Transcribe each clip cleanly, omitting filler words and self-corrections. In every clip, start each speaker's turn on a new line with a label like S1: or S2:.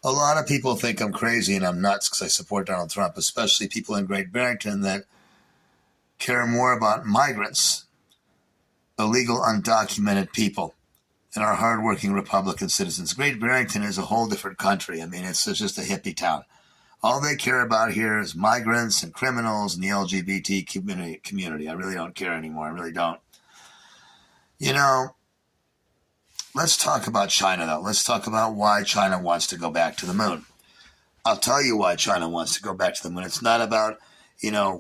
S1: A lot of people think I'm crazy and I'm nuts because I support Donald Trump, especially people in Great Barrington that care more about migrants, illegal, undocumented people, and our hardworking Republican citizens. Great Barrington is a whole different country. I mean, it's just a hippie town. All they care about here is migrants and criminals and the LGBT community. I really don't care anymore. I really don't. You know, let's talk about China, though. Let's talk about why China wants to go back to the moon. I'll tell you why China wants to go back to the moon. It's not about,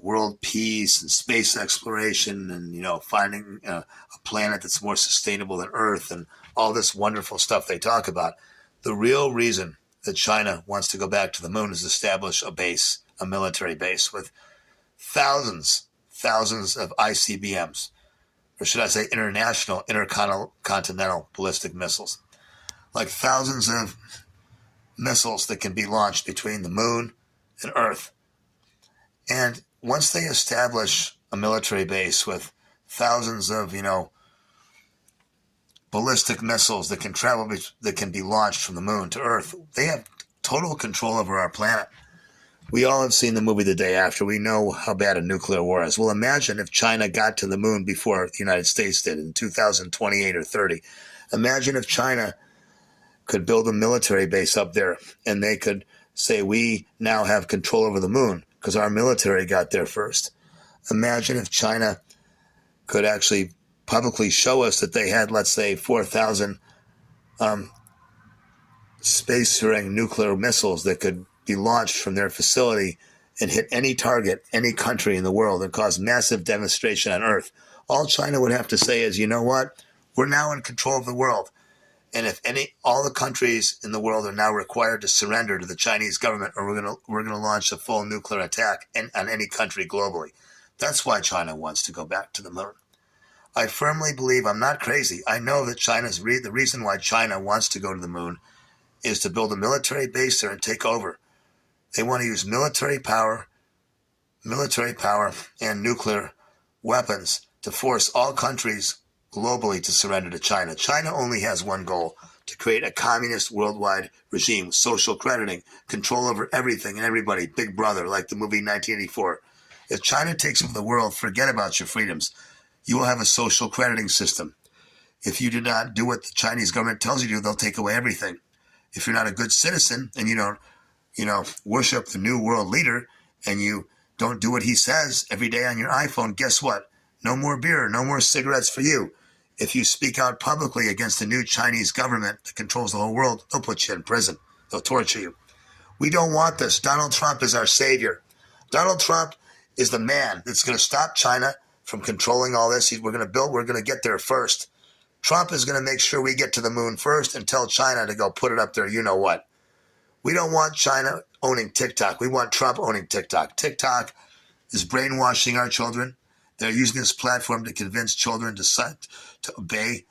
S1: world peace and space exploration and, finding a planet that's more sustainable than Earth and all this wonderful stuff they talk about. The real reason that China wants to go back to the moon is establish a military base with thousands of ICBMs, or should I say intercontinental ballistic missiles, like thousands of missiles that can be launched between the moon and Earth. And once they establish a military base with thousands of, ballistic missiles that can travel, that can be launched from the moon to Earth, they have total control over our planet. We all have seen the movie The Day After. We know how bad a nuclear war is. Well, imagine if China got to the moon before the United States did in 2028 or 30. Imagine if China could build a military base up there and they could say, we now have control over the moon because our military got there first. Imagine if China could actually publicly show us that they had, let's say, 4,000 space-faring nuclear missiles that could be launched from their facility and hit any target, any country in the world, and cause massive devastation on Earth. All China would have to say is, you know what? We're now in control of the world. And if all the countries in the world are now required to surrender to the Chinese government, or we're gonna launch a full nuclear attack on any country globally. That's why China wants to go back to the moon. I firmly believe, I'm not crazy. I know that the reason why China wants to go to the moon is to build a military base there and take over. They want to use military power and nuclear weapons to force all countries globally to surrender to China. China only has one goal: to create a communist worldwide regime, social crediting, control over everything and everybody, Big Brother, like the movie 1984. If China takes over the world, forget about your freedoms. You will have a social crediting system. If you do not do what the Chinese government tells you to do, they'll take away everything. If you're not a good citizen and you don't, worship the new world leader and you don't do what he says every day on your iPhone, guess what? No more beer, no more cigarettes for you. If you speak out publicly against the new Chinese government that controls the whole world, they'll put you in prison. They'll torture you. We don't want this. Donald Trump is our savior. Donald Trump is the man that's going to stop China from controlling all this. We're going to get there first. Trump is going to make sure we get to the moon first and tell China to go put it up there. You know what? We don't want China owning TikTok. We want Trump owning TikTok. TikTok is brainwashing our children. They're using this platform to convince children to obey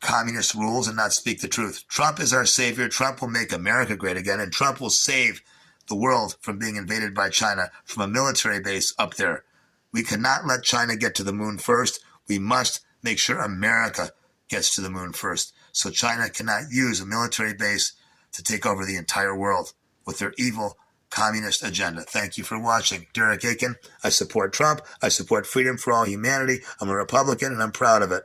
S1: communist rules and not speak the truth. Trump is our savior. Trump will make America great again, and Trump will save the world from being invaded by China from a military base up there. We cannot let China get to the moon first. We must make sure America gets to the moon first. So China cannot use a military base to take over the entire world with their evil communist agenda. Thank you for watching. Derek Aiken. I support Trump. I support freedom for all humanity. I'm a Republican and I'm proud of it.